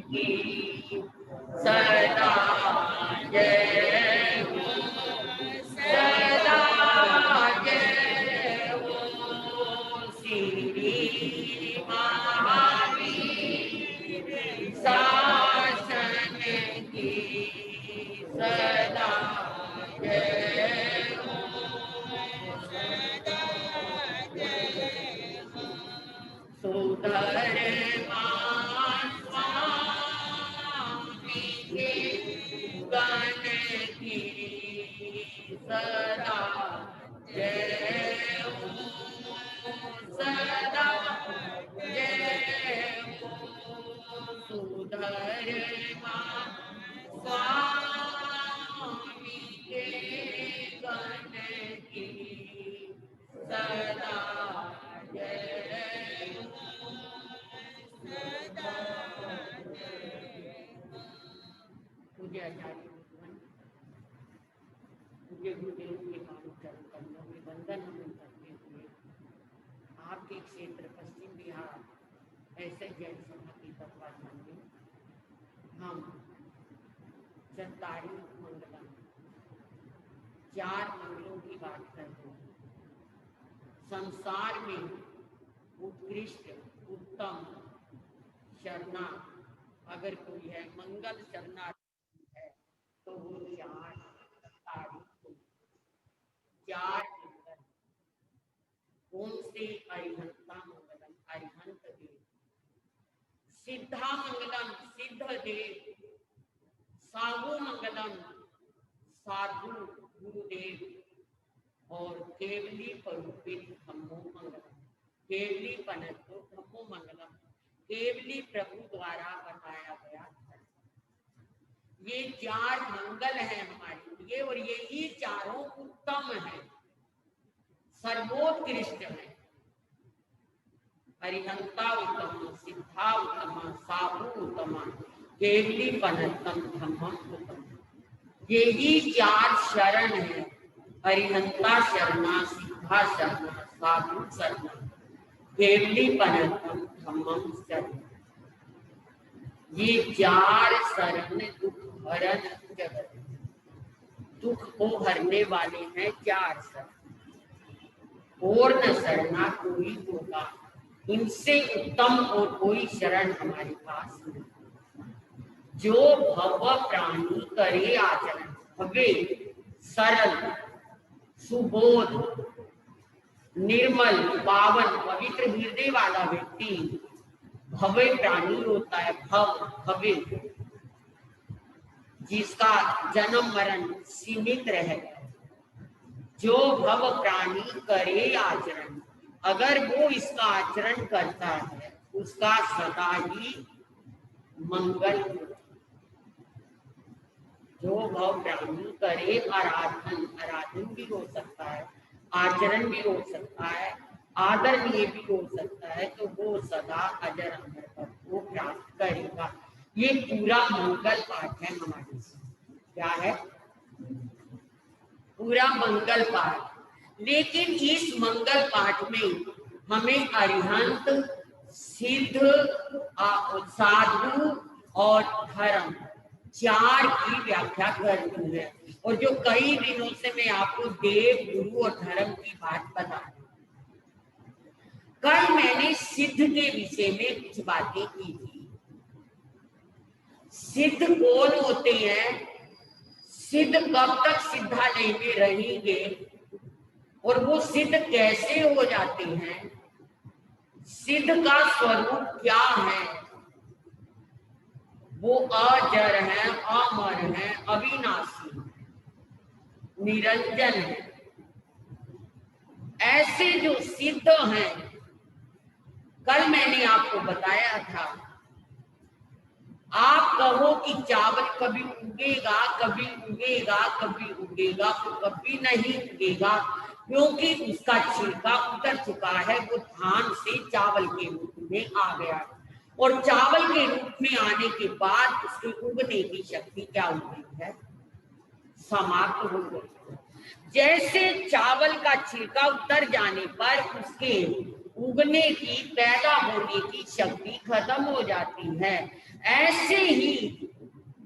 की सदा जय हो, सदा जय हो। श्री महावीर शासन की सदा जय हो, सदा जय हो। सुधर्मान स्वामी के गण की सदा जय हो, सदा जय हो। सुधर्मान स्वामी के गण की सदा जय हो, सदा जय हो। पूज्य आचार्य पूज्य गुरुदेव के पावन चरण कमलों में वंदन नमन करते हुए आपके क्षेत्र पश्चिम बिहार ऐसे जैन सभा की तत्वाधान में हम 47 मंगलम 4 मंगलों की बात करते हैं। संसार में उत्कृष्ट उत्तम शरणा अगर कोई है, मंगल शरणा है, तो वो 4 मंगल। ओम श्री अरिहंता मंगलम अरिहंत देव, सिद्धा मंगलम सिद्ध देव, साहु मंगलम साधु गुरुदेव, और केवली परूपित धम्मो मंगलम, केवली पनतो धम्मो मंगलम, केवली प्रभु द्वारा बताया गया धर्म। ये 4 मंगल हैं हमारे लिए, और यही चारों उत्तम हैं, सर्वोत्कृष्ट हैं। अरिहंता उत्तम, सिद्धा उत्तम, साहु उत्तम, केवली पनतम धम्मम उत्तम। यही 4 शरण है, अरिहंता शरणा, सिद्धा शरणा, साधु शरणा, केवली पनतम धम्मम शरण। ये 4 शरण दुख हरण जगत, दुख को हरने वाले हैं 4 शरण। और न शरणा कोई होगा, इनसे उत्तम और कोई शरण हमारे पास नहीं। जो भव प्राणी करे आचरण, भवे सरल सुबोध निर्मल पावन पवित्र हृदय वाला व्यक्ति भव्य प्राणी होता है। भव भव्य, जिसका जन्म मरण सीमित रहे। जो भव प्राणी करे आचरण, अगर वो इसका आचरण करता है उसका सदा ही मंगल होता है। जो भव प्राणी करे आराधन, आराधन भी हो सकता है, आचरण भी हो सकता है, आदरणीय भी हो सकता है, तो वो सदा अजर अमर पद को प्राप्त करेगा। ये पूरा मंगल पाठ है हमारे से। क्या है? पूरा मंगल पाठ। लेकिन इस मंगल पाठ में हमें अरिहंत, सिद्ध, साधु और धर्म 4 की व्याख्या करनी है। और जो कई दिनों से मैं आपको देव, गुरु और धर्म की बात बता रही हूँ। कल मैंने सिद्ध के विषय में कुछ बातें की थी। सिद्ध कौन होते हैं, सिद्ध कब तक सिद्धालय में रहेंगे, और वो सिद्ध कैसे हो जाते हैं, सिद्ध का स्वरूप क्या है। वो अजर है, अमर है, अविनाशी, निरंजन है। ऐसे जो सिद्ध हैं, कल मैंने आपको बताया था, आप कहो कि चावल कभी उगेगा, कभी उगेगा, कभी उगेगा, तो कभी नहीं उगेगा, क्योंकि उसका छिलका उतर चुका है। वो धान से चावल के रूप में आ गया, और चावल के रूप में आने के बाद उसके उगने की शक्ति क्या हो गई है, समाप्त हो गई। जैसे चावल का छिलका उतर जाने पर उसके उगने की, पैदा होने की शक्ति खत्म हो जाती है। ऐसे ही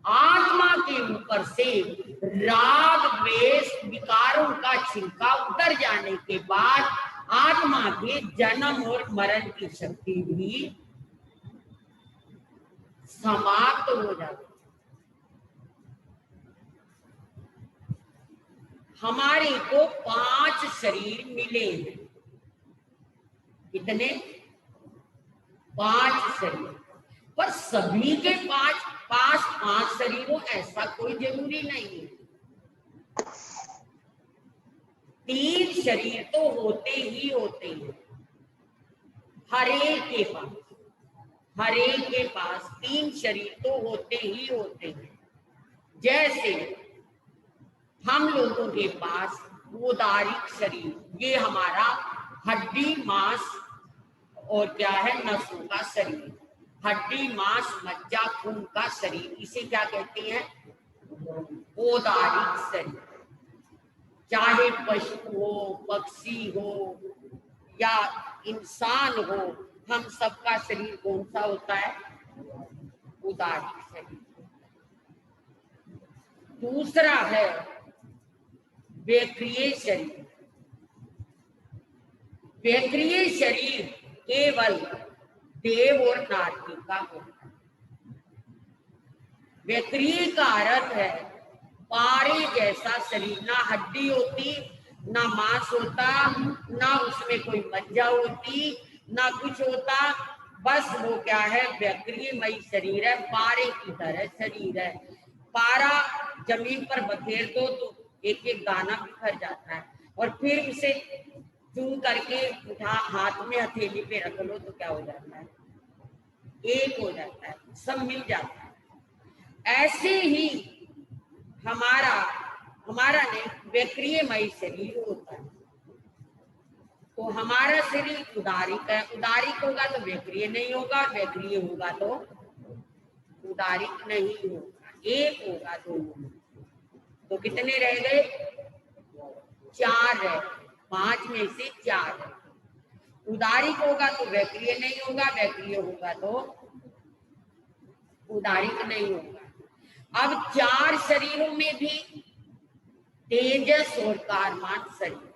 आत्मा के ऊपर से राग द्वेष विकारों का छिलका उतर जाने के बाद आत्मा के जन्म और मरण की शक्ति भी समाप्त हो जाती। हमारे को 5 शरीर मिले हैं। कितने? 5 शरीर। पर सभी के पास 5 शरीरों ऐसा कोई जरूरी नहीं है। 3 शरीर तो होते ही होते हैं हर एक के पास 3 शरीर तो होते ही होते हैं। जैसे हम लोगों के पास उदारिक शरीर, ये हमारा हड्डी मांस और क्या है, नसों का शरीर। हड्डी मांस मज्जा खून का शरीर, इसे क्या कहते हैं? उदारिक शरीर। चाहे पशु हो, पक्षी हो या इंसान हो, हम सबका शरीर कौन सा होता है? उदारिक शरीर। दूसरा है वैक्रिय शरीर। वैक्रिय शरीर केवल देव और नारी का होता है। वैक्रिय का अर्थ है पारे जैसा शरीर, ना हड्डी होती, ना मांस होता, ना उसमें कोई मज्जा होती, ना कुछ होता, बस वो क्या है? वैक्रियमयी शरीर है, पारे की तरह शरीर है। पारा जमीन पर बखेर दो तो एक एक दाना बिखर जाता है, और फिर उसे चूं करके उठा हाथ में हथेली पे रख लो तो क्या हो जाता है? एक हो जाता है, सब मिल जाता है। ऐसे ही हमारा नहीं, वैक्रियमयी शरीर होता है। तो हमारा शरीर उदारिक है। उदारिक होगा तो वैक्रिय नहीं होगा, वैक्रिय होगा तो उदारिक नहीं होगा। एक होगा दोनों। तो कितने रह गए? 4 रहे। 5 में से 4 है। उदारिक होगा तो वैक्रिय नहीं होगा, वैक्रिय होगा तो उदारिक नहीं होगा। अब 4 शरीरों में भी तेजस और कारमान शरीर,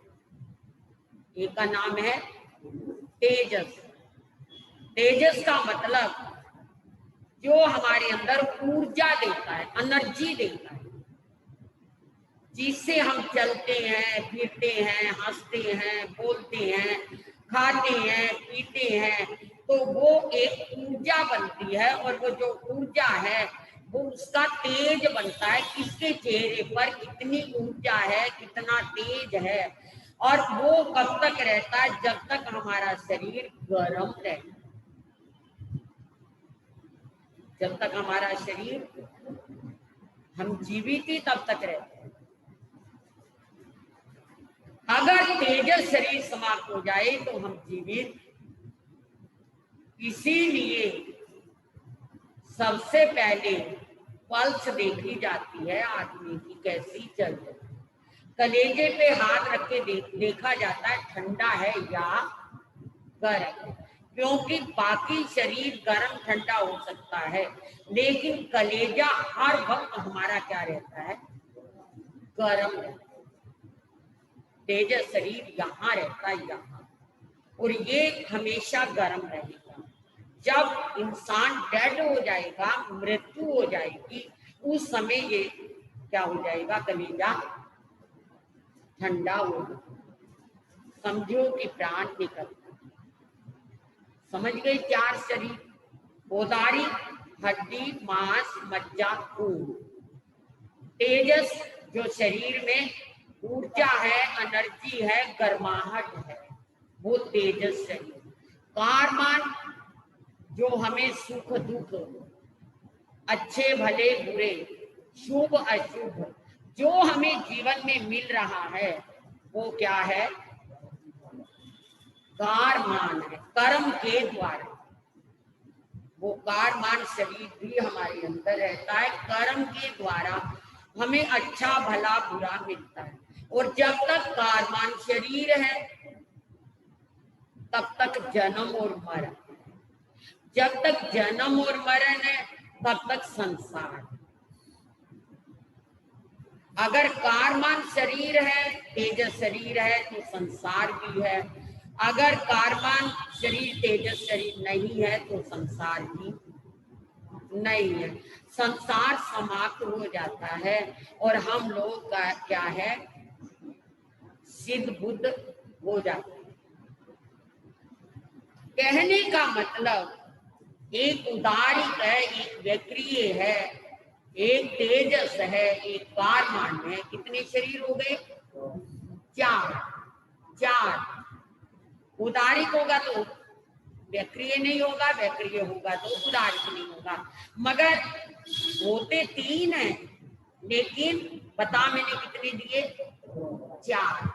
एक का नाम है तेजस। तेजस का मतलब जो हमारे अंदर ऊर्जा देता है, एनर्जी देता है, जिससे हम चलते हैं, फिरते हैं, हंसते हैं, बोलते हैं, खाते हैं, पीते हैं, तो वो एक ऊर्जा बनती है। और वो जो ऊर्जा है वो उसका तेज बनता है। किसके चेहरे पर कितनी ऊर्जा है, कितना तेज है, और वो कब तक रहता है? जब तक हमारा शरीर गर्म रहता है। जब तक हमारा शरीर, हम जीवित ही तब तक रहते हैं। अगर तेजस शरीर समाप्त हो जाए तो हम जीवित। इसीलिए सबसे पहले पल्स देखी जाती है आदमी की कैसी चल रही। कलेजे पे हाथ रख के देखा जाता है ठंडा है या गर्म, क्योंकि बाकी शरीर गर्म ठंडा हो सकता है, लेकिन कलेजा हर वक्त हमारा क्या रहता है? गर्म। तेजस शरीर यहाँ रहता है, यहाँ, और ये हमेशा गर्म रहेगा। जब इंसान डेड हो जाएगा, मृत्यु हो जाएगी, उस समय ये क्या हो जाएगा? कलेजा ठंडा होगा। समझो कि प्राण निकलता। समझ गए? 4 शरीर, उदारी, हड्डी, मांस, मज्जा, खून। तेजस जो शरीर में ऊर्जा है, एनर्जी है, गर्माहट है, वो तेजस शरीर। कारमान जो हमें सुख दुख, अच्छे भले बुरे, शुभ अशुभ, जो हमें जीवन में मिल रहा है, वो क्या है? कारमान है, कर्म के द्वारा। वो कारमान शरीर भी हमारे अंदर रहता है। कर्म के द्वारा हमें अच्छा भला बुरा मिलता है। और जब तक कारमान शरीर है तब तक जन्म और मरण। जब तक जन्म और मरण है तब तक संसार। अगर कारमान शरीर है, तेजस शरीर है, तो संसार भी है। अगर कारमान शरीर तेजस शरीर नहीं है तो संसार भी नहीं है। संसार समाप्त हो जाता है और हम लोग का क्या है, सिद्ध बुद्ध हो जाते हैं। कहने का मतलब एक उदारिक है, एक व्यक्रिय है, एक तेजस है, एक कारमान है। कितने शरीर हो गए? चार। उदारिक होगा तो व्यक्रिय नहीं होगा, व्यक्रिय होगा तो उदारिक नहीं होगा। मगर होते तीन है, लेकिन बता मैंने कितने दिए? 4।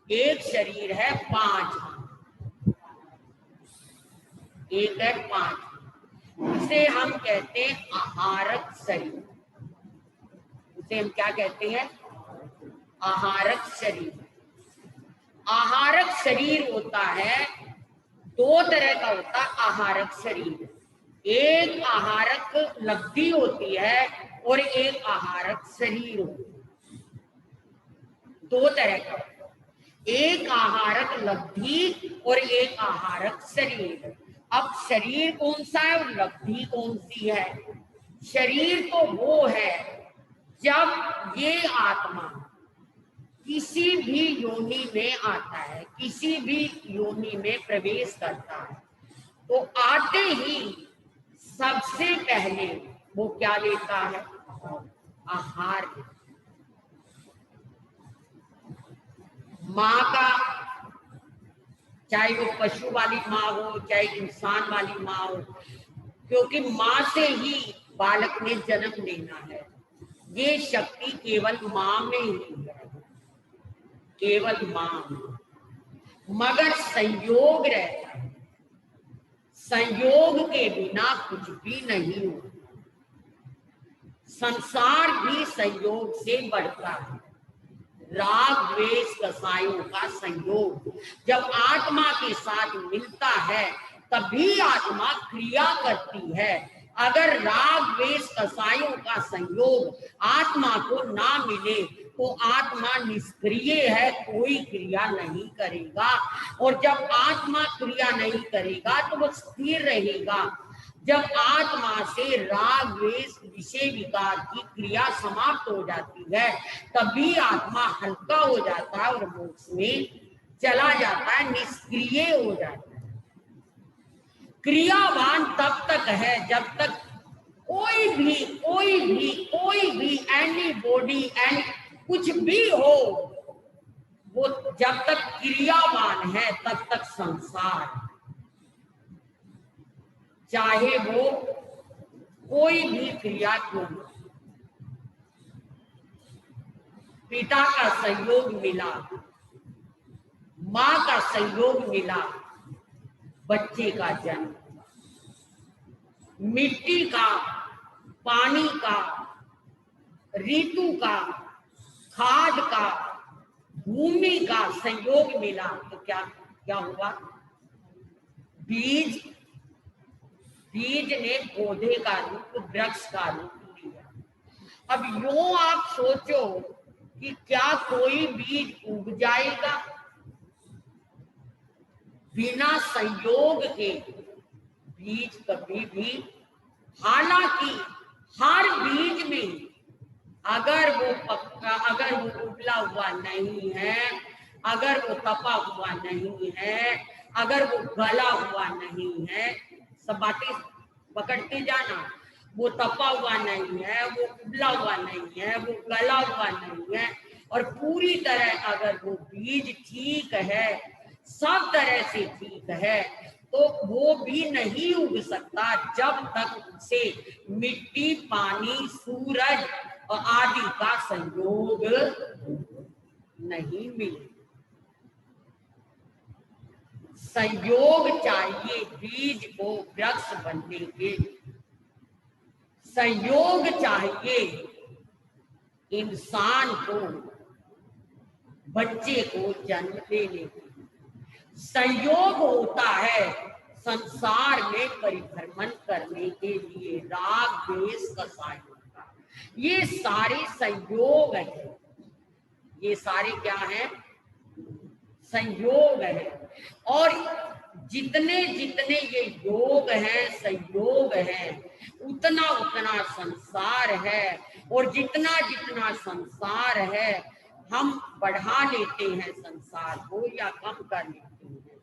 एक शरीर है 5, एक है 5। इसे हम कहते हैं आहारक शरीर। उसे हम क्या कहते हैं? आहारक शरीर। आहारक शरीर होता है, 2 तरह का होता है आहारक शरीर। एक आहारक लब्धि होती है और एक आहारक शरीर होती है। 2 तरह का, एक आहारक लब्धि और एक आहारक शरीर। अब शरीर कौन सा है और लब्धि कौन सी है? शरीर तो वो है जब ये आत्मा किसी भी योनि में आता है, किसी भी योनि में प्रवेश करता है, तो आते ही सबसे पहले वो क्या लेता है? आहार। माँ का, चाहे वो पशु वाली माँ हो चाहे इंसान वाली माँ हो, क्योंकि माँ से ही बालक ने जन्म लेना है। ये शक्ति केवल माँ में ही है, केवल माँ में। मगर संयोग रहता है, संयोग के बिना कुछ भी नहीं होता। संसार भी संयोग से बढ़ता है। राग द्वेष कसायों का संयोग जब आत्मा के साथ मिलता है तभी आत्मा क्रिया करती है। अगर राग द्वेष कसायों का संयोग आत्मा को ना मिले तो आत्मा निष्क्रिय है, कोई क्रिया नहीं करेगा। और जब आत्मा क्रिया नहीं करेगा तो वो स्थिर रहेगा। जब आत्मा से राग द्वेष विषय विकार की क्रिया समाप्त हो जाती है तभी आत्मा हल्का हो जाता है और मोक्ष में चला जाता है, निष्क्रिय हो जाता है। क्रियावान तब तक है जब तक कोई भी एनी बॉडी एंड कुछ भी हो, वो जब तक क्रियावान है तब तक संसार, चाहे वो कोई भी क्रिया क्यों हो। पिता का सहयोग मिला, माँ का सहयोग मिला, बच्चे का जन्म। मिट्टी का, पानी का, ऋतु का, खाद का, भूमि का संयोग मिला तो क्या क्या हुआ? बीज ने पौधे का रूप, वृक्ष का रूप लिया। अब यूं आप सोचो कि क्या कोई बीज उग जाएगा? बिना संयोग के बीज कभी भी, हालांकि हर बीज में अगर वो पक्का, अगर वो उबला हुआ नहीं है, अगर वो तपा हुआ नहीं है, अगर वो गला हुआ नहीं है, सब बातें पकड़ते जाना। वो तपा हुआ नहीं है, वो उबला हुआ नहीं है, वो गला हुआ नहीं है, और पूरी तरह अगर वो बीज ठीक है, सब तरह से ठीक है, तो वो भी नहीं उग सकता जब तक उसे मिट्टी, पानी, सूरज और आदि का संयोग नहीं मिले। संयोग चाहिए बीज को वृक्ष बनने के, संयोग चाहिए इंसान को बच्चे को जन्म देने के, संयोग होता है संसार में परिभ्रमण करने के लिए, राग द्वेष कसाय होता है। ये सारे संयोग है, ये सारे क्या है? संयोग है। और जितने जितने ये योग हैं, संयोग हैं, उतना उतना संसार है। और जितना जितना संसार है, हम बढ़ा लेते हैं संसार को या कम कर लेते हैं।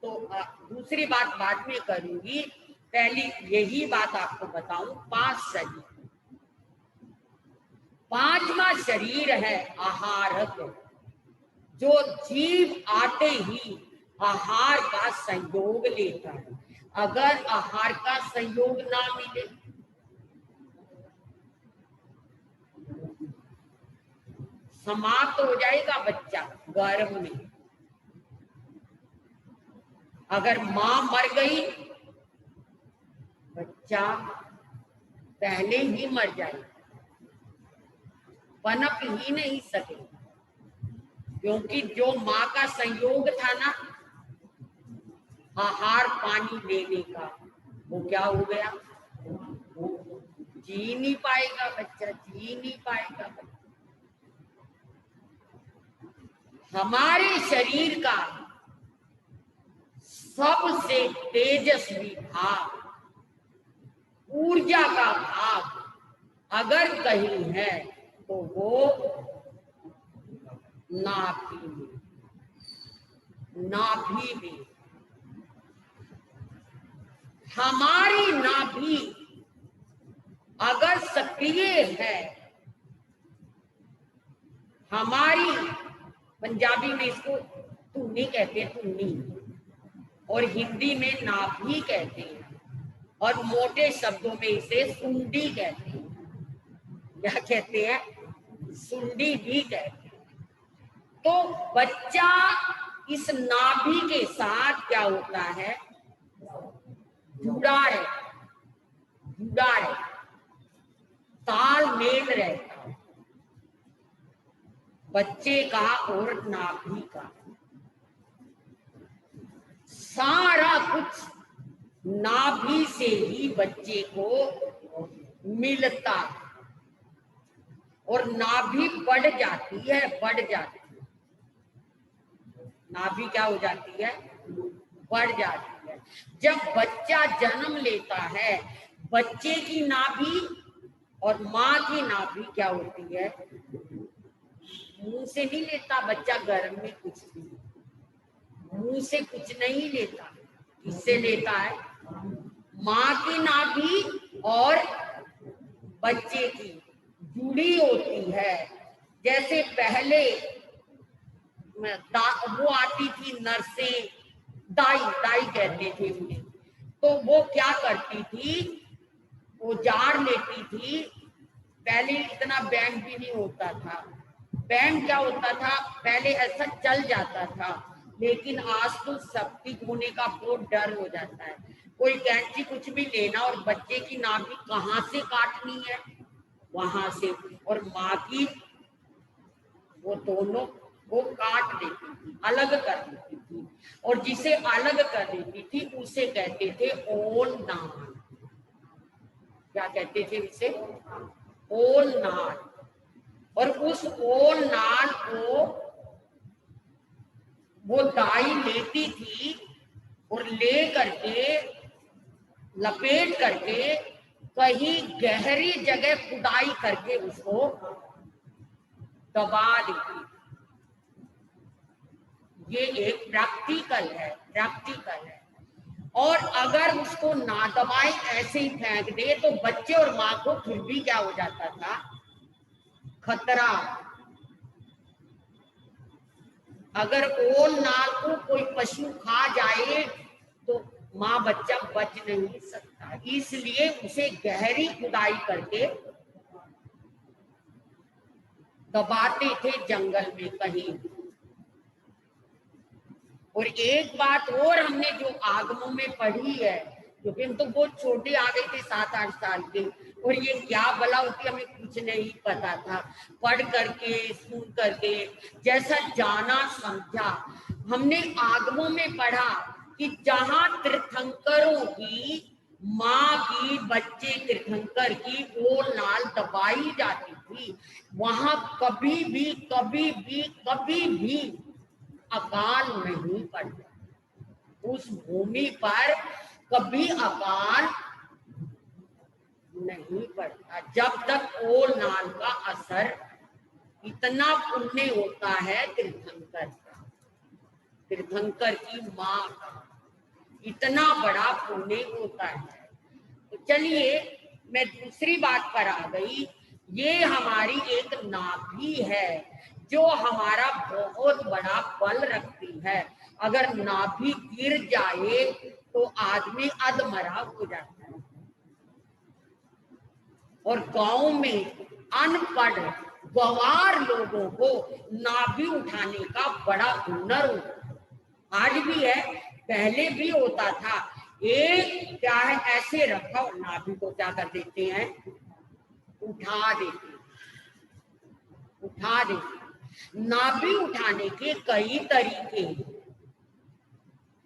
तो दूसरी बात बाद में करूंगी, पहली यही बात आपको बताऊं। 5 शरीर, 5वां शरीर है आहारक, जो जीव आते ही आहार का संयोग लेता है। अगर आहार का संयोग ना मिले, समाप्त हो जाएगा बच्चा गर्भ में। अगर मां मर गई, बच्चा पहले ही मर जाएगा, पनप ही नहीं सकेगा। क्योंकि जो माँ का संयोग था ना आहार पानी लेने का, वो क्या हो गया? वो जी नहीं पाएगा बच्चा, जी नहीं पाएगा बच्चा। हमारे शरीर का सबसे तेजस्वी भाग, ऊर्जा का भाग अगर कहीं है तो वो नाभि में, नाभि में। हमारी नाभि अगर सक्रिय है, हमारी, पंजाबी में इसको टुन्नी कहते हैं, टुन्नी, और हिंदी में नाभि कहते हैं, और मोटे शब्दों में इसे सुंडी कहते हैं। क्या कहते हैं? सुंडी भी कहते हैं। तो बच्चा इस नाभि के साथ क्या होता है? जुड़ा है, जुड़ा है, तालमेल रहता है बच्चे का और नाभि का। सारा कुछ नाभि से ही बच्चे को मिलता है। और नाभि बढ़ जाती है, बढ़ जाती है। नाभि क्या हो जाती है? बढ़ जाती है। जब बच्चा जन्म लेता है, बच्चे की नाभि और माँ की नाभि क्या होती है? मुंह से नहीं लेता बच्चा गर्भ में कुछ भी, मुंह से कुछ नहीं लेता। किससे लेता है? माँ की नाभि और बच्चे की जुड़ी होती है। जैसे पहले वो आती थी नर्सें, दाई, दाई कहते थे उन्हें, तो वो क्या करती थी? वो जार लेती थी। पहले इतना बैंक भी नहीं होता था। बैंक क्या होता था? पहले ऐसा चल जाता था, लेकिन आज तो सेप्टिक होने का बहुत डर हो जाता है। कोई कैंची कुछ भी लेना और बच्चे की नाभि कहाँ से काटनी है? वहां से। और माँ की वो दोनों वो काट देती थी, अलग कर देती थी। और जिसे अलग कर देती थी उसे कहते थे ओल नाल। क्या कहते थे उसे? ओल नाल। और उस ओल नाल को वो दाई लेती थी और ले करके लपेट करके कहीं गहरी जगह खुदाई करके उसको दबा देती। ये एक प्रैक्टिकल है, प्रैक्टिकल है। और अगर उसको ना दबाए ऐसे ही फेंक दे तो बच्चे और माँ को फिर भी क्या हो जाता था? खतरा। अगर ओल नाल को कोई पशु खा जाए तो माँ बच्चा बच नहीं सकता, इसलिए उसे गहरी खुदाई करके दबाते थे जंगल में कहीं। और एक बात और हमने जो आगमों में पढ़ी है, क्योंकि हम तो बहुत छोटे आ गए थे, 7-8 साल के, और ये क्या भला होती हमें कुछ नहीं पता था। पढ़ करके, सुन करके, जैसा जाना समझा, हमने आगमों में पढ़ा कि जहां तीर्थंकरों की माँ की बच्चे तीर्थंकर की ओल नाल दबाई जाती थी, वहां कभी भी कभी भी कभी भी अकाल नहीं पड़ता। उस भूमि पर कभी अकाल नहीं पड़ता जब तक ओल नाल का असर। इतना पुण्य होता है तीर्थंकर का, तीर्थंकर की माँ का इतना बड़ा पुण्य होता है। तो चलिए मैं दूसरी बात पर आ गई। ये हमारी एक नाभि है जो हमारा बहुत बड़ा बल रखती है। अगर नाभि गिर जाए तो आदमी अधमरा हो जाता है। और गांव में अनपढ़ गंवार लोगों को नाभि उठाने का बड़ा हुनर होता, आज भी है, पहले भी होता था। एक क्या है, ऐसे रखा और नाभि को क्या कर देते हैं, उठा देते, उठा देते। नाभि उठाने के कई तरीके हैं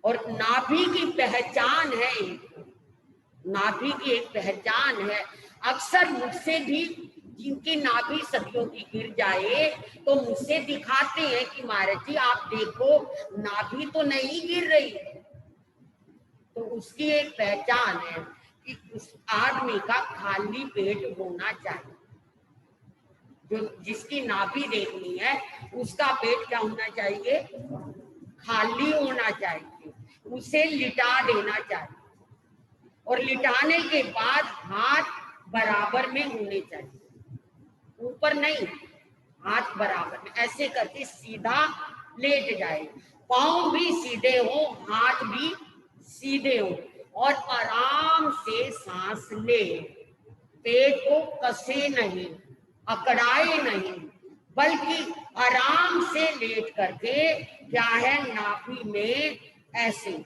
और नाभि की पहचान है, नाभि की एक पहचान है। अक्सर मुझसे भी जिनकी नाभि सदियों की गिर जाए तो मुझसे दिखाते हैं कि महाराज जी आप देखो नाभि तो नहीं गिर रही। तो उसकी एक पहचान है कि उस आदमी का खाली पेट होना चाहिए। जो जिसकी नाभि देखनी है उसका पेट क्या होना चाहिए, खाली होना चाहिए। उसे लिटा देना चाहिए और लिटाने के बाद हाथ बराबर में होने चाहिए, ऊपर नहीं, हाथ बराबर में ऐसे करके सीधा लेट जाए। पांव भी सीधे हो, हाथ भी सीधे हो और आराम से सांस ले। पेट को कसे नहीं, अकड़ाए नहीं, बल्कि आराम से लेट करके क्या है, नाभि में ऐसे,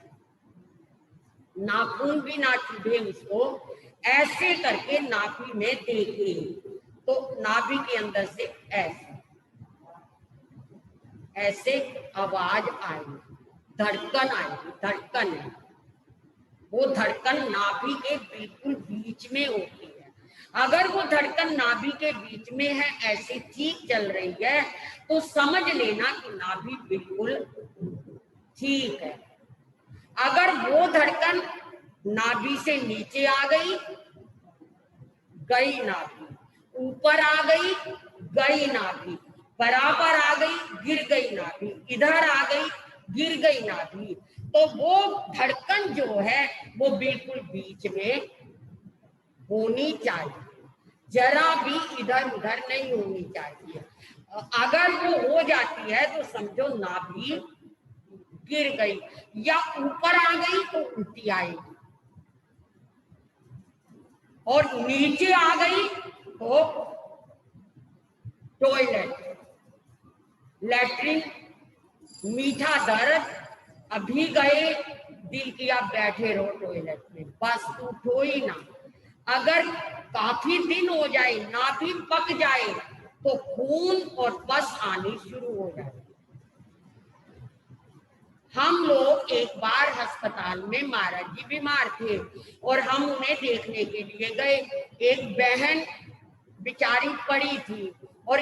नाखून भी ना चुभे उसको, ऐसे करके नाभि में देखे तो नाभि के अंदर से ऐसे ऐसे आवाज आएगी, धड़कन आएगी। धड़कन है वो, धड़कन नाभि के बिल्कुल बीच में होती है। अगर वो धड़कन नाभि के बीच में है, ऐसे ठीक चल रही है, तो समझ लेना कि नाभि बिल्कुल ठीक है। अगर वो धड़कन नाभि से नीचे आ गई, गई नाभि, ऊपर आ गई, गई नाभि, बराबर आ गई, गिर गई नाभि, इधर आ गई, गिर गई नाभि, तो वो धड़कन जो है वो बिल्कुल बीच में होनी चाहिए, जरा भी इधर उधर नहीं होनी चाहिए। अगर वो हो जाती है तो समझो नाभि गिर गई, या ऊपर आ गई तो उल्टी आएगी, और नीचे आ गई तो टॉयलेट, लैट्रिन, मीठा दर्द, अभी गए, दिल किया बैठे रहो टॉयलेट में, बस उठो ही ना। अगर काफी दिन हो जाए, नाभि पक जाए, तो खून और पस आनी शुरू हो जाए। हम लोग एक बार अस्पताल में, महाराज जी बीमार थे और हम उन्हें देखने के लिए गए। एक बहन बेचारी पड़ी थी और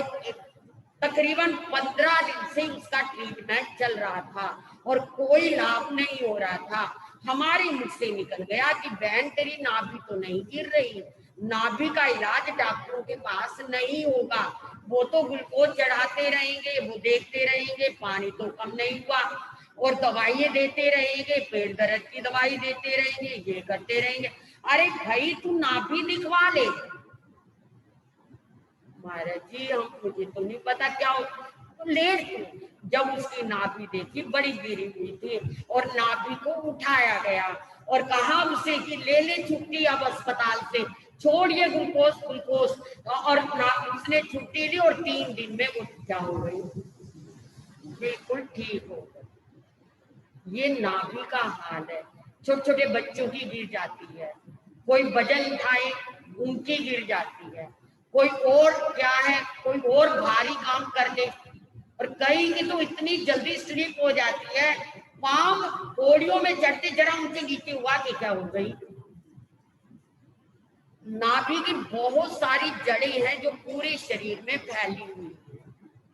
तकरीबन 15 दिन से उसका ट्रीटमेंट चल रहा था और कोई लाभ नहीं हो रहा था। हमारे मुंह से निकल गया कि बहन तेरी नाभि तो नहीं गिर रही, नाभि का इलाज डॉक्टरों के पास नहीं होगा, वो तो ग्लूकोज चढ़ाते रहेंगे, वो देखते रहेंगे, पानी तो कम नहीं हुआ और दवाइयां देते रहेंगे, पेट दर्द की दवाई देते रहेंगे, ये करते रहेंगे। अरे भाई तू नाभि दिखवा ले। महाराज जी हम, मुझे तो नहीं पता क्या हो, तो लेट। जब उसकी नाभि देखी बड़ी गिरी हुई थी और नाभि को उठाया गया और कहा उसे कि ले ले छुट्टी अब अस्पताल से, छोड़ ये ग्लूकोज ग्लूकोज, और उसने छुट्टी ली और 3 दिन में वो क्या हो गई, बिल्कुल ठीक हो गई। ये नाभि का हाल है। छोटे छोटे बच्चों की गिर जाती है, कोई वजन उठाए उनकी गिर जाती है, कोई और क्या है, कोई और भारी काम कर ले और कई की तो इतनी जल्दी स्लिप हो जाती है, पाँव पौड़ियों में चढ़ते जरा उनसे नीचे हुआ कि क्या हो गई। नाभि की बहुत सारी जड़ें हैं जो पूरे शरीर में फैली हुई है,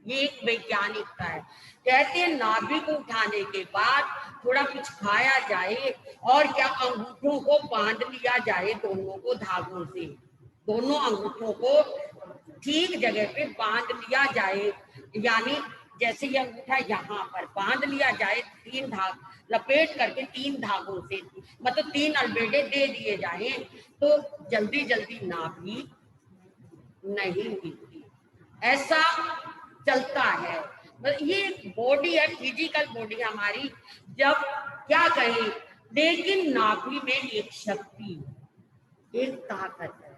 ये एक वैज्ञानिकता है। कहते हैं नाभि को उठाने के बाद थोड़ा कुछ खाया जाए और क्या अंगूठों को बांध लिया जाए, दोनों को धागों से, दोनों अंगूठों को ठीक जगह पे बांध लिया जाए, यानी जैसे ये अंगूठा यहाँ पर बांध लिया जाए, 3 धाग लपेट करके 3 धागों से, मतलब 3 अलबेड़े दे दिए जाए तो जल्दी जल्दी नाभि नहीं हिलती, ऐसा चलता है। ये बॉडी है, फिजिकल बॉडी हमारी, जब क्या कहें, लेकिन नाभि में एक शक्ति, एक ताकत है।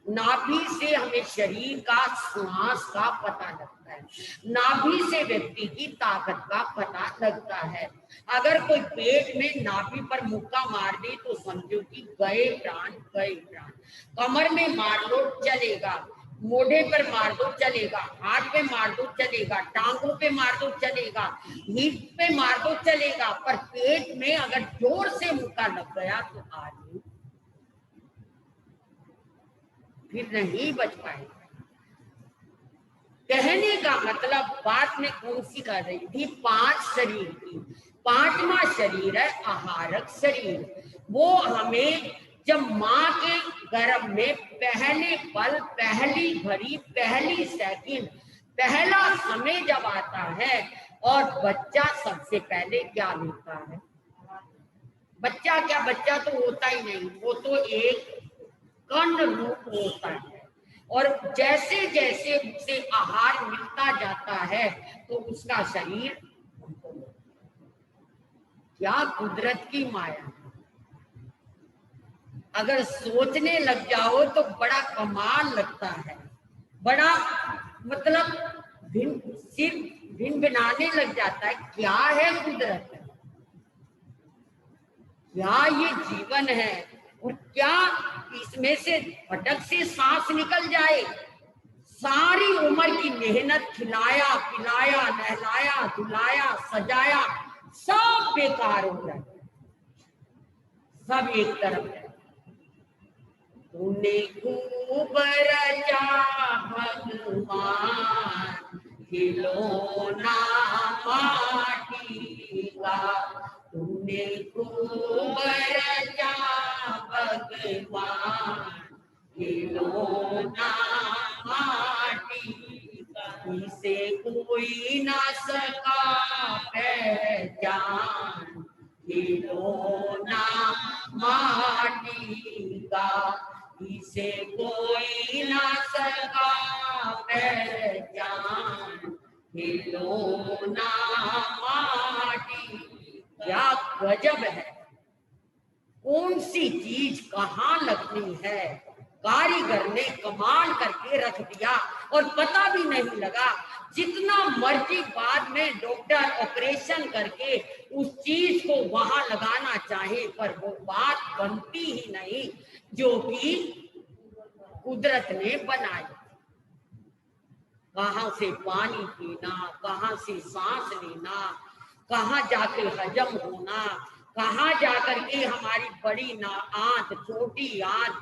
नाभि से हमें शरीर का श्वास का पता लगता है, नाभि से व्यक्ति की ताकत का पता लगता है। अगर कोई पेट में नाभि पर मुक्का मार दे तो समझो कि गए प्राण, गए प्राण। कमर में मार दो चलेगा, मोढ़े पर मार दो चलेगा, हाथ पे मार दो चलेगा, टांगों पे मार दो चलेगा, नींद पे मार दो चलेगा, पर पेट में अगर जोर से मुक्का लग गया तो आदमी फिर नहीं बच पाएगा। कहने का मतलब बात में कौन सी कर रही थी, 5 शरीर की, 5वां शरीर है आहारक शरीर। वो हमें जब माँ के गर्भ में पहले पल, पहली घड़ी, पहली सेकंड, पहला समय जब आता है और बच्चा सबसे पहले क्या लेता है, बच्चा क्या, बच्चा तो होता ही नहीं, वो तो एक कण रूप होता है, और जैसे जैसे उसे आहार मिलता जाता है तो उसका शरीर, क्या कुदरत की माया। अगर सोचने लग जाओ तो बड़ा कमाल लगता है, बड़ा मतलब सिर भिनभिनाने लग जाता है। क्या है कुदरत, क्या ये जीवन है, और क्या इसमें से फटक से सांस निकल जाए, सारी उम्र की मेहनत, खिलाया पिलाया, नहलाया धुलाया सजाया, सब बेकार हो जाए, सब एक तरफ है। तूने खूब रचा भगवान, खिलौना माटी का, तूने खूब रचा भगवान, खिलौना माटी का, इसे कोई ना सका पहचान, खिलौना माटी का, इसे कोई ना सका पहचान, खिलौना माटी। क्या गजब है, कौन सी चीज कहाँ लगनी है, कारीगर ने कमाल करके रख दिया और पता भी नहीं लगा। जितना मर्जी बाद में डॉक्टर ऑपरेशन करके उस चीज को वहां लगाना चाहे, पर वो बात बनती ही नहीं जो कि कुदरत ने बनाई। कहाँ से पानी पीना, कहाँ से सांस लेना, कहाँ जाके हजम होना, कहाँ जाकर के हमारी बड़ी ना आंत, छोटी आंत,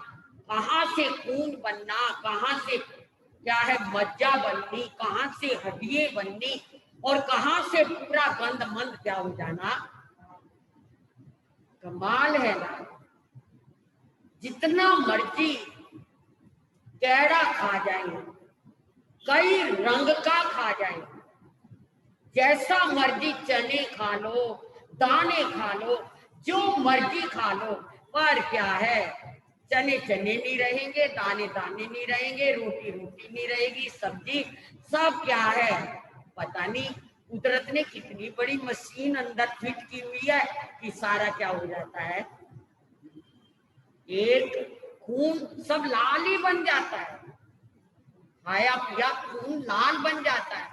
कहाँ से खून बनना, कहाँ से क्या है मज्जा बननी, कहाँ से हड्डियां बननी, और कहाँ से पूरा गंद मंद क्या हो जाना। कमाल है ना। जितना मर्जी कैड़ा खा जाए, कई रंग का खा जाए, जैसा मर्जी चने खा लो, दाने खा लो, जो मर्जी खा लो, पर क्या है, चने चने नहीं रहेंगे, दाने दाने नहीं रहेंगे, रोटी रोटी नहीं रहेगी, सब्जी सब क्या है पता नहीं। कुदरत ने कितनी बड़ी मशीन अंदर फिट की हुई है कि सारा क्या हो जाता है, एक खून सब लाल ही बन जाता है, खाया पिया खून लाल बन जाता है,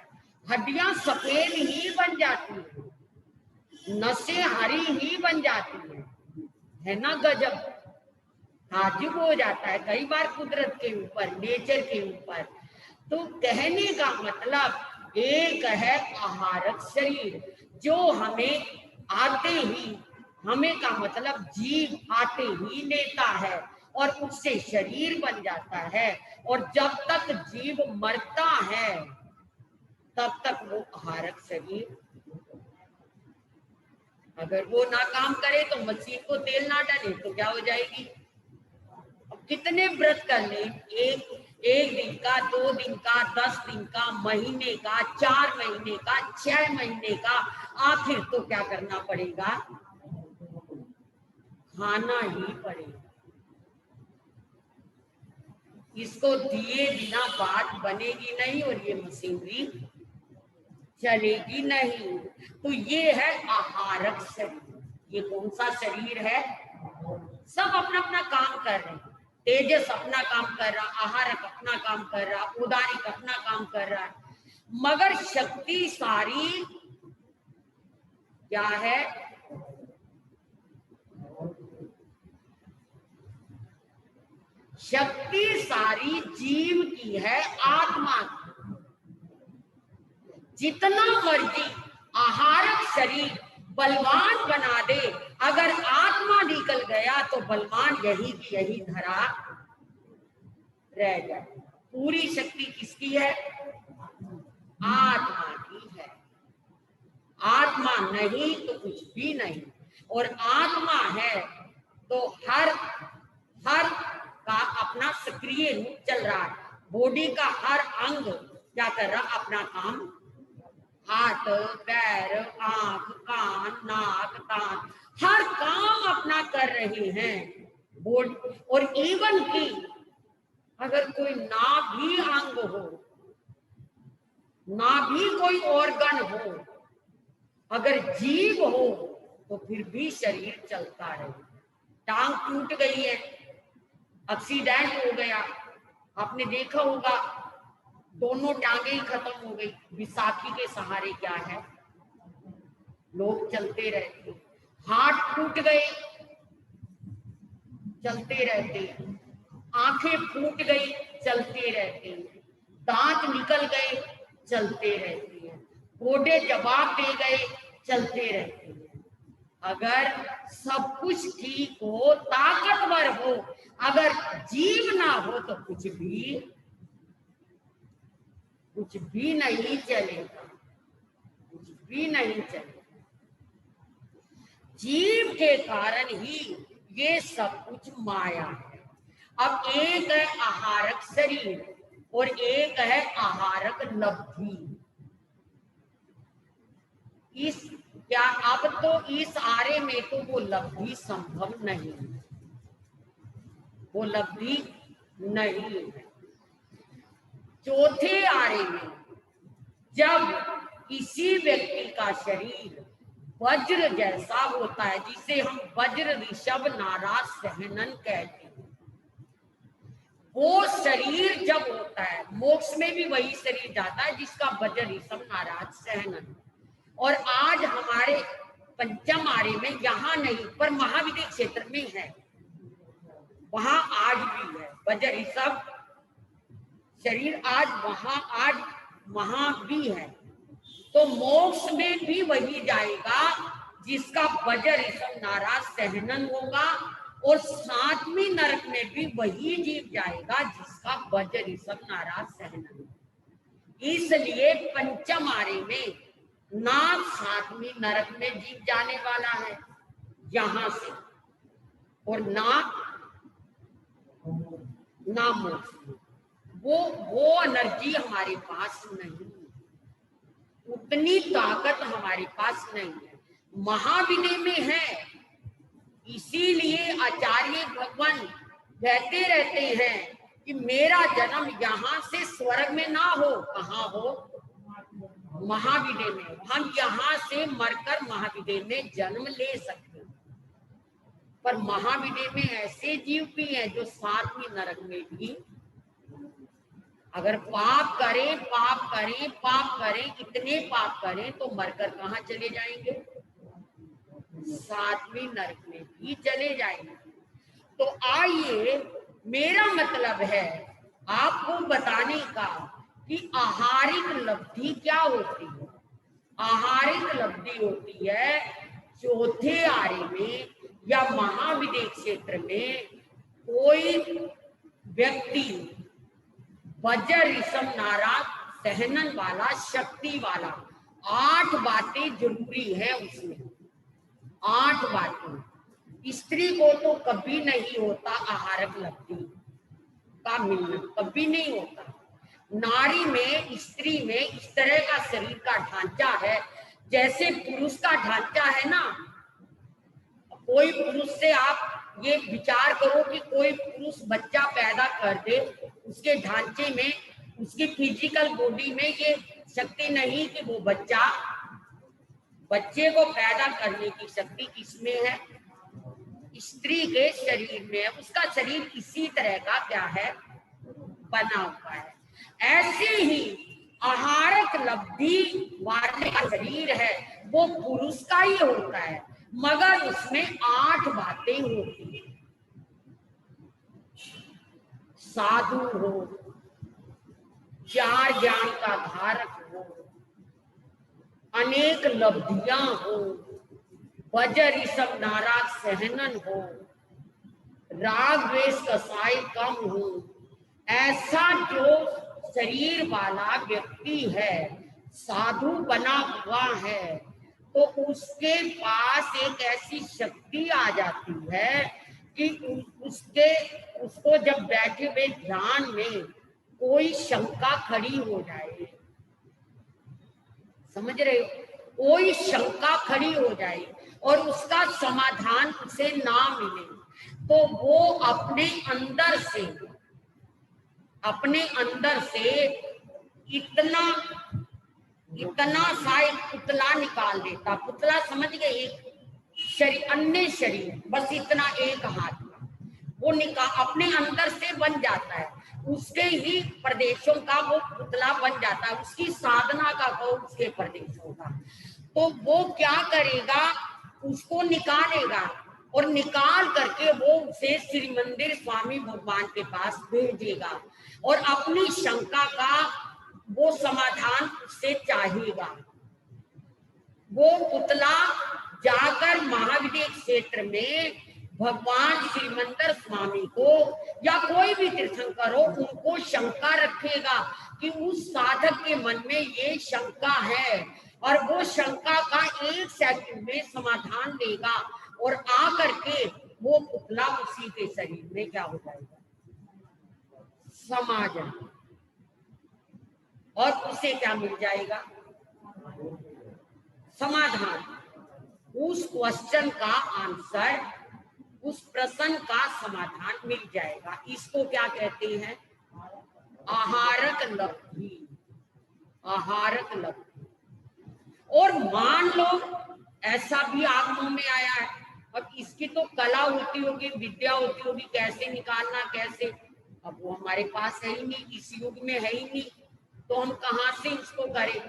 हड्डियां सफेद ही बन जाती है, नसें हरी ही बन जाती है ना। गजब, ताज्जुब हो जाता है कई बार कुदरत के ऊपर, नेचर के ऊपर। तो कहने का मतलब एक है आहारक शरीर, जो हमें आते ही, हमें का मतलब जीव आते ही लेता है और उससे शरीर बन जाता है, और जब तक जीव मरता है तब तक वो आहारक शरीर। अगर वो ना काम करे तो मशीन को तेल ना डाले तो क्या हो जाएगी। अब कितने व्रत कर ले, एक दिन का, 2 दिन का, 10 दिन का, महीने का, 4 महीने का, 6 महीने का, आखिर तो क्या करना पड़ेगा, खाना ही पड़ेगा। इसको दिए बिना बात बनेगी नहीं और ये मशीनरी चलेगी नहीं। तो ये है आहारक शरीर। ये कौन सा शरीर है, सब अपना अपना काम कर रहे हैं। तेजस अपना काम कर रहा, आहारक अपना काम कर रहा, उदारिक अपना काम कर रहा है, मगर शक्ति सारी क्या है, शक्ति सारी जीव की है, आत्मा की। जितना मर्जी आहारक शरीर बलवान बना दे, अगर आत्मा निकल गया तो बलवान यही की यही धरा रह जाए। पूरी शक्ति किसकी है, आत्मा की है। आत्मा नहीं तो कुछ भी नहीं, और आत्मा है तो हर का अपना सक्रिय रूप चल रहा है। बॉडी का हर अंग क्या कर रहा, अपना काम, हाथ, पैर, आंख, कान, नाक, कान, हर काम अपना कर रहे हैं बॉडी। और इवन की अगर कोई ना भी अंग हो, ना भी कोई ऑर्गन हो, अगर जीव हो तो फिर भी शरीर चलता रहे। टांग टूट गई है, एक्सीडेंट हो गया, आपने देखा होगा दोनों टांगे ही खत्म हो गई, विसाखी के सहारे क्या है, लोग चलते रहते। हाथ टूट गए, चलते रहते। आंखें फूट गई, चलते रहते। दांत निकल गए, चलते रहते हैं। घोड़े जवाब दे गए, चलते रहते हैं। अगर सब कुछ ठीक हो, ताकतवर हो, अगर जीव ना हो तो कुछ भी नहीं चलेगा, कुछ भी नहीं चलेगा। जीव के कारण ही ये सब कुछ माया है। अब एक है आहारक शरीर और एक है आहारक लब्धि। इस क्या अब तो इस आरे में तो वो लब्धि संभव नहीं, वो लब्धि नहीं है। चौथे आरे में जब किसी व्यक्ति का शरीर वज्र जैसा होता है, जिसे हम वज्र ऋषभ नाराज सहनन कहते हैं, वो शरीर जब होता है, मोक्ष में भी वही शरीर जाता है जिसका वज्र ऋषभ नाराज सहनन। और आज हमारे पंचम आरे में, यहाँ नहीं पर महाविद्य क्षेत्र में है, वहां आज भी है वज्र ऋषभ शरीर, आज वहां भी है। तो मोक्ष में भी वही जाएगा जिसका वज्र ऋषभ नाराज सहनन होगा, और 7वीं नरक में भी वही जीव जाएगा जिसका वज्र ऋषभ नाराज सहनन। इसलिए पंचम आरे में ना 7वीं नरक में जीव जाने वाला है यहां से, और ना मोक्ष। वो एनर्जी हमारे पास नहीं, उतनी ताकत हमारे पास नहीं है। महाविनय में है, इसीलिए आचार्य भगवान कहते रहते हैं कि मेरा जन्म यहाँ से स्वर्ग में ना हो, कहाँ हो, महाविनय में। हम यहाँ से मरकर महाविनय में जन्म ले सकते हैं, पर महाविनय में ऐसे जीव भी हैं जो 7वीं नरक में भी अगर पाप करें, इतने पाप करें तो मरकर कहाँ चले जाएंगे, 7वीं नरक में भी चले जाएंगे। तो आइए, मेरा मतलब है आपको बताने का कि आहारिक लब्धि क्या होती है। आहारिक लब्धि होती है चौथे आर्य में या महाविदेह क्षेत्र में कोई व्यक्ति वज्र ऋषभ नाराज सहनन वाला शक्ति वाला, 8 बातें जरूरी है उसमें, 8 बातें। स्त्री को तो कभी नहीं होता आहारक लब्धि का मिलना, कभी नहीं होता। नारी में, स्त्री में इस तरह का शरीर का ढांचा है जैसे पुरुष का ढांचा है ना। कोई पुरुष से आप ये विचार करो कि कोई पुरुष बच्चा पैदा कर दे, उसके ढांचे में, उसकी फिजिकल बॉडी में ये शक्ति नहीं कि वो बच्चे को पैदा करने की शक्ति किसमें है? स्त्री के शरीर में है। उसका शरीर इसी तरह का क्या है? बना हुआ है। ऐसे ही आहारक लब्धि वाले का शरीर है वो पुरुष का ही होता है, मगर उसमें 8 बातें होती हैं। साधु हो, 4 ज्ञान का धारक हो, अनेक लब्धियां हो, वज्र ऋषभ नाराज सहनन हो, राग द्वेष कसाई कम हो, ऐसा जो शरीर वाला व्यक्ति है, साधु बना हुआ है, तो उसके पास एक ऐसी शक्ति आ जाती है कि उसको जब बैठे हुए ध्यान में कोई शंका खड़ी हो जाए, समझ रहे हो, कोई शंका खड़ी हो जाए और उसका समाधान उसे ना मिले, तो वो अपने अंदर से इतना सा एक पुतला निकाल देता। पुतला समझ गए? एक शरीर, अन्य शरीर, बस इतना एक हाथ का वो अपने अंदर से बन जाता है। उसके ही प्रदेशों का वो पुतला बन जाता है, उसकी साधना का वो उसके प्रदेशों का। तो वो क्या करेगा? उसको निकालेगा और निकाल करके वो उसे श्री मंदिर स्वामी भगवान के पास भेजेगा और अपनी शंका का वो समाधान उससे चाहेगा। वो पुतला जाकर महाविदेह क्षेत्र में भगवान श्रीमंदिर स्वामी को या कोई भी तीर्थंकर हो, उनको शंका रखेगा कि उस साधक के मन में ये शंका है, और वो शंका का 1 सेकंड में समाधान देगा और आकर के वो पुतला उसी के शरीर में क्या हो जाएगा? समा जाएगा और उसे क्या मिल जाएगा? समाधान। उस क्वेश्चन का आंसर, उस प्रश्न का समाधान मिल जाएगा। इसको क्या कहते हैं? आहारक लब्धि। आहारक लब्धि। और मान लो ऐसा भी आगमों में आया है, अब इसकी तो कला होती होगी, विद्या होती होगी, कैसे निकालना, कैसे, अब वो हमारे पास है ही नहीं, इस युग में है ही नहीं, तो हम कहाँ से इसको करें?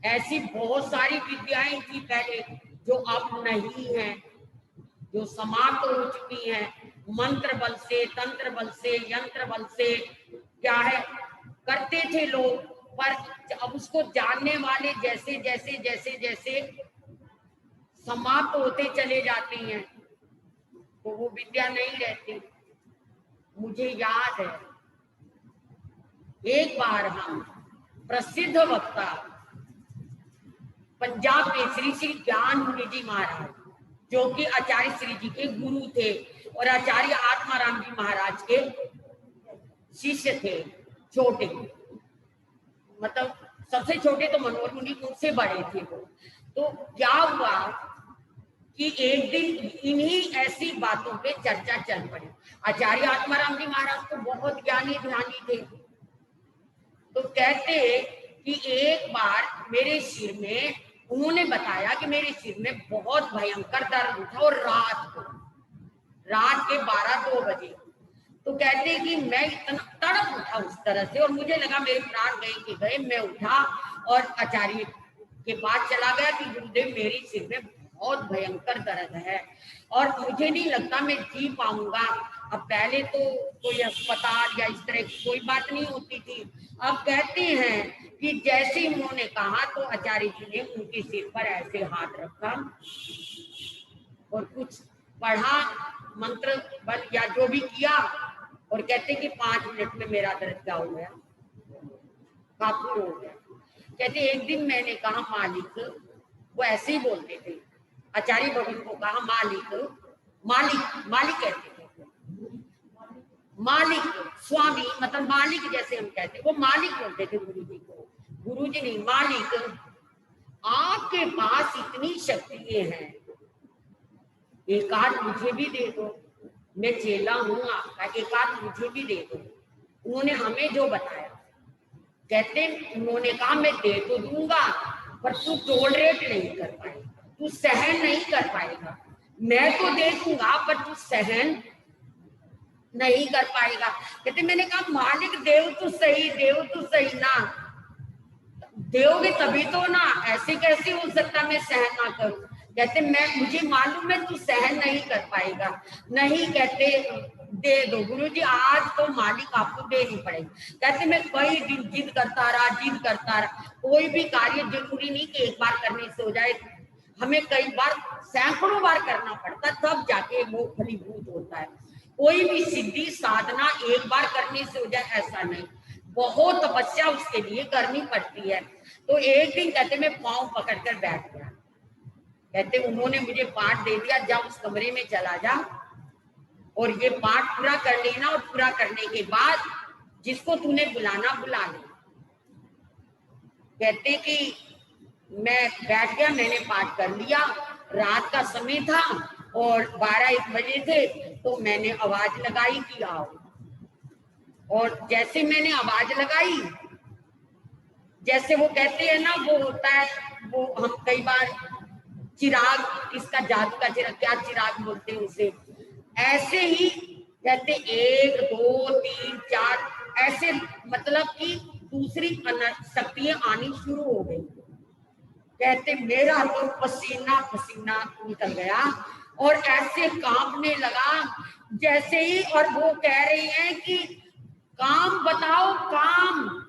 ऐसी बहुत सारी विद्याएं थी पहले जो अब नहीं है, जो समाप्त हो चुकी हैं। मंत्र बल से, तंत्र बल से, यंत्र बल से क्या है करते थे लोग, पर अब उसको जानने वाले जैसे जैसे जैसे जैसे समाप्त होते चले जाते हैं तो वो विद्या नहीं रहती। मुझे याद है एक बार हम प्रसिद्ध वक्ता पंजाब के श्री श्री ज्ञान मुनि जी महाराज, जो कि आचार्य श्री जी के गुरु थे और आचार्य आत्माराम जी महाराज के शिष्य थे, छोटे, मतलब सबसे छोटे तो मनोहर मुनि, उनसे बड़े थे वो। तो क्या हुआ कि एक दिन इन्हीं ऐसी बातों पे चर्चा चल पड़ी। आचार्य आत्माराम जी महाराज तो बहुत ज्ञानी ध्यानी थे, तो कहते कि एक बार मेरे सिर में, उन्होंने बताया कि मेरे सिर में बहुत भयंकर दर्द उठा और रात के 12-2 बजे। तो कहते कि मैं इतना तड़प उठा उस तरह से और मुझे लगा मेरे प्राण गए कि गए। मैं उठा और आचार्य के पास चला गया कि गुरुदेव मेरे सिर में बहुत भयंकर दर्द है और मुझे नहीं लगता मैं जी पाऊंगा। अब पहले तो कोई अस्पताल या इस तरह की कोई बात नहीं होती थी, अब कहते हैं कि जैसे ही उन्होंने कहा तो आचार्य जी ने उनके सिर पर ऐसे हाथ रखा और कुछ पढ़ा मंत्र बल या जो भी किया, और कहते कि 5 मिनट में मेरा दर्द क्या हो गया, काफी हो गया। कहते एक दिन मैंने कहा मालिक, वो ऐसे ही बोलते थे, आचार्य भगवान को कहा मालिक, मालिक मालिक कहते थे, मालिक स्वामी मतलब मालिक जैसे हम कहते, वो मालिक बोलते थे गुरु जी को, गुरु जी नहीं मालिक, आपके पास इतनी शक्तियां हैं, एक आध मुझे भी दे दो, मैं चेला हूं आपका, एक आध मुझे भी दे दो। उन्होंने हमें जो बताया, कहते उन्होंने कहा मैं दे तो दूंगा पर तू टोलरेट नहीं कर पाएगा, तू सहन नहीं कर पाएगा, मैं तो दे दूंगा पर तू सहन नहीं कर पाएगा। कहते मैंने कहा मालिक देव तो सही, देव तो सही ना, दोगे तभी तो ना, ऐसे कैसे हो सकता मैं सहन ना करूं। कहते मैं मुझे मालूम है तू सहन नहीं कर पाएगा, नहीं कहते दे दो गुरुजी, आज तो मालिक आपको देनी पड़ेगी। कहते मैं कई दिन जिद करता रहा, कोई भी कार्य जरूरी नहीं कि एक बार करने से हो जाए, हमें कई बार सैकड़ों बार करना पड़ता तब जाके वो फलीभूत होता है। कोई भी सिद्धि साधना एक बार करने से हो जाए ऐसा नहीं, बहुत तपस्या उसके लिए करनी पड़ती है। तो एक दिन कहते मैं पांव पकड़कर बैठ गया, कहते उन्होंने मुझे पाठ दे दिया, जा उस कमरे में चला जा और ये पाठ पूरा कर लेना, और पूरा करने के बाद जिसको तूने बुलाना बुला ले। कहते कि मैं बैठ गया, मैंने पाठ कर लिया, रात का समय था और 12-1 बजे थे, तो मैंने आवाज लगाई कि आओ, और जैसे मैंने आवाज लगाई, जैसे वो कहते हैं ना, वो होता है, वो हम कई बार चिराग, इसका जादू का चिराग, क्या चिराग बोलते हैं उसे, ऐसे ही कहते 1 2 3 4 ऐसे, मतलब कि दूसरी शक्तियां आनी शुरू हो गई। कहते मेरा तो पसीना पसीना निकल गया और ऐसे कांपने लगा जैसे ही, और वो कह रही हैं कि काम बताओ, काम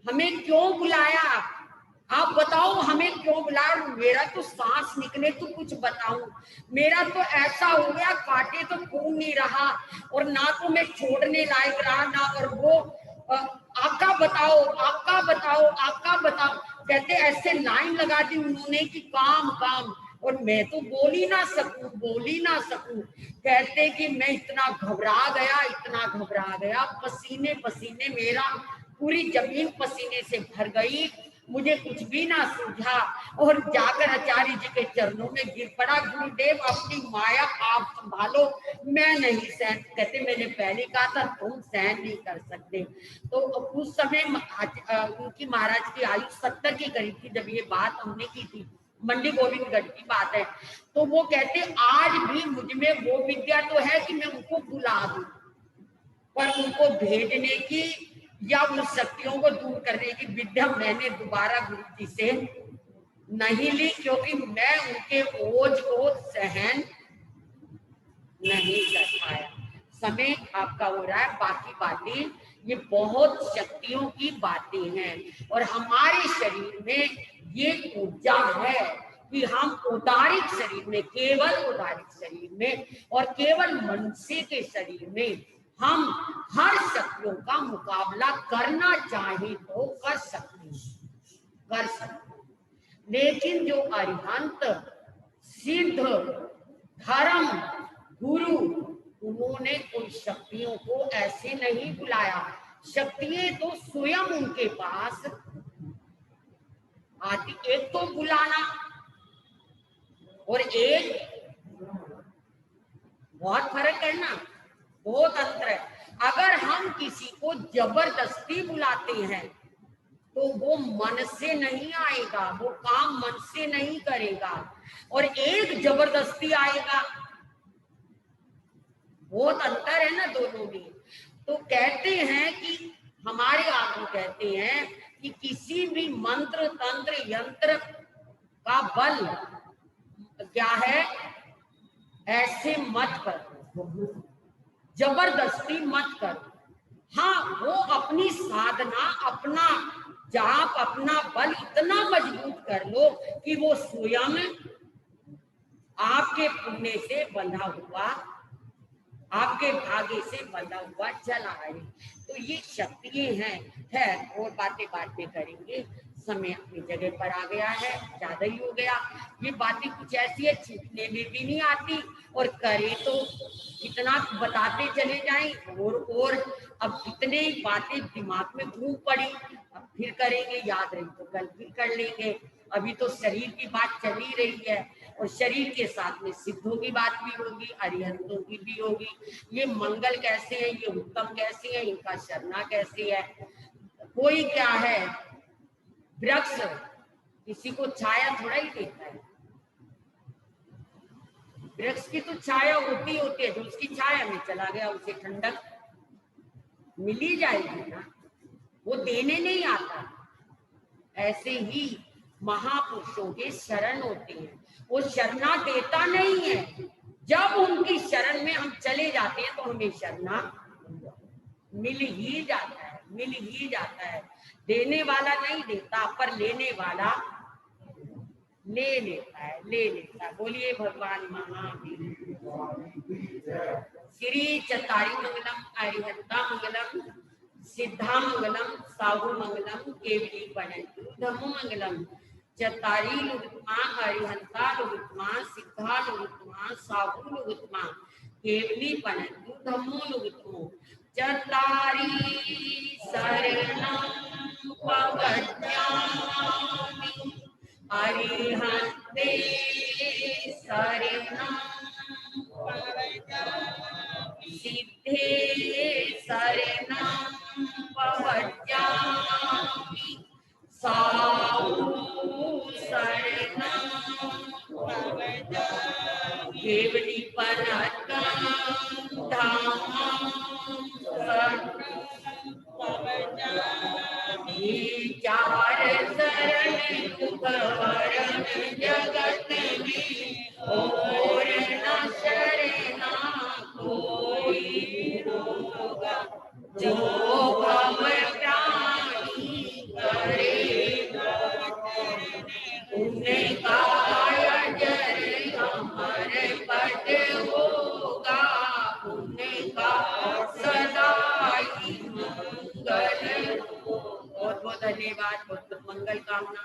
हमें क्यों बुलाया, आप बताओ हमें क्यों बुलाया। मेरा तो सांस निकले तो कुछ बताऊं, मेरा तो ऐसा हो गया काटे तो खून नहीं रहा, और ना तो मैं छोड़ने लायक रहा ना, और वो आपका बताओ, आपका बताओ, आपका बताओ। कहते ऐसे लाइन लगा दी उन्होंने कि काम काम, और मैं तो बोल ही ना सकूं। कहते कि मैं इतना घबरा गया, इतना घबरा गया, पसीने पसीने, मेरा पूरी जमीन पसीने से भर गई, मुझे कुछ भी ना सूझा, और जाकर आचार्य जी के चरणों में गिर पड़ा, गुरुदेव अपनी माया आप संभालो, मैं नहीं सहन। कहते मैंने पहले कहा था तुम सहन नहीं कर सकते। तो उस समय उनकी महाराज की आयु 70 के करीब थी जब ये बात हमने की थी, मंडी गोविंदगढ़ की बात है। तो वो कहते आज भी मुझ में वो विद्या तो है कि मैं उनको बुला दूं, पर उनको भेजने की या उन शक्तियों को दूर करने की विद्या मैंने दोबारा गुरु जी से नहीं ली, क्योंकि मैं उनके ओज को सहन नहीं कर पाया। समय आपका हो रहा है, बाकी बातें ये बहुत शक्तियों की बातें हैं, और हमारे शरीर में ये ऊर्जा है कि हम उदारिक शरीर में, केवल उदारिक शरीर में और केवल मनुष्य के शरीर में हम हर शक्तियों का मुकाबला करना चाहे तो कर सकते, लेकिन जो अरिहंत सिद्ध धर्म गुरु, उन्होंने उन शक्तियों को ऐसे नहीं बुलाया, शक्तियां तो स्वयं उनके पास आती। एक तो बुलाना और एक बहुत फर्क है ना, बहुत अंतर है। अगर हम किसी को जबरदस्ती बुलाते हैं तो वो मन से नहीं आएगा, वो काम मन से नहीं करेगा, और एक जबरदस्ती आएगा, बहुत अंतर है ना दोनों में। तो कहते हैं कि हमारे आगू कहते हैं कि किसी भी मंत्र तंत्र यंत्र का बल क्या है, ऐसे मत करो, जबरदस्ती मत करो। हाँ, वो अपनी साधना, अपना जाप, अपना बल इतना मजबूत कर लो कि वो स्वयं आपके पुण्य से बंधा हुआ, आपके भाग्य से बंधा हुआ चला आए। तो ये शक्तियां हैं। है और बातें बाद में करेंगे, समय अपनी जगह पर आ गया है, ज्यादा ही हो गया। ये बातें कुछ ऐसी है छूटने में भी नहीं आती, और करे तो कितना बताते चले जाएं, और अब कितने बातें दिमाग में घूम पड़ी। अब फिर करेंगे, याद रही तो कल फिर कर लेंगे। अभी तो शरीर की बात चल ही रही है, और शरीर के साथ में सिद्धों की बात भी होगी, अरिहंतों की भी होगी। ये मंगल कैसे है, ये उत्तम कैसे है, इनका शरणा कैसे है। कोई क्या है, वृक्ष किसी को छाया थोड़ा ही देता है। वृक्ष की तो छाया होती होती है, जो उसकी छाया में चला गया उसे ठंडक मिली जाएगी ना, वो देने नहीं आता। ऐसे ही महापुरुषों के शरण होते हैं, वो शरणा देता नहीं है। जब उनकी शरण में हम चले जाते हैं तो हमें शरणा मिल ही जाता है, मिल ही जाता है। देने वाला नहीं देता, पर लेने वाला ले लेता है, ले लेता है। बोलिए भगवान महावीर। श्री चतारी मंगलम, अरिहंता मंगलम, सिद्धा मंगलम, साहु मंगलम, केवली पढ़ंतु धम्मो मंगलम। चतारी लुगुत्मा, अरिहंता लुगुत्मा, सिद्धा लुगुत्मा, साहु लुगुत्मा, केवली पढ़ंतु धम्मो लुगुत्मो। चतारी शरणं प्रपद्यामि, अरिहन्ते शरणं प्रपद्यामि, सिद्धे शरणं प्रपद्यामि, साहु शरणं प्रपद्यामि, केवलीपदं धामं प्रपद्यामि। चार शरण दुख हरण जगत में, और न शरणा कोई होगा। जो भव प्राणी करेगा, उनका अजर अमर पद होगा, उनका सदा ही मंगल। बहुत बहुत धन्यवाद, बहुत बहुत मंगल कामना।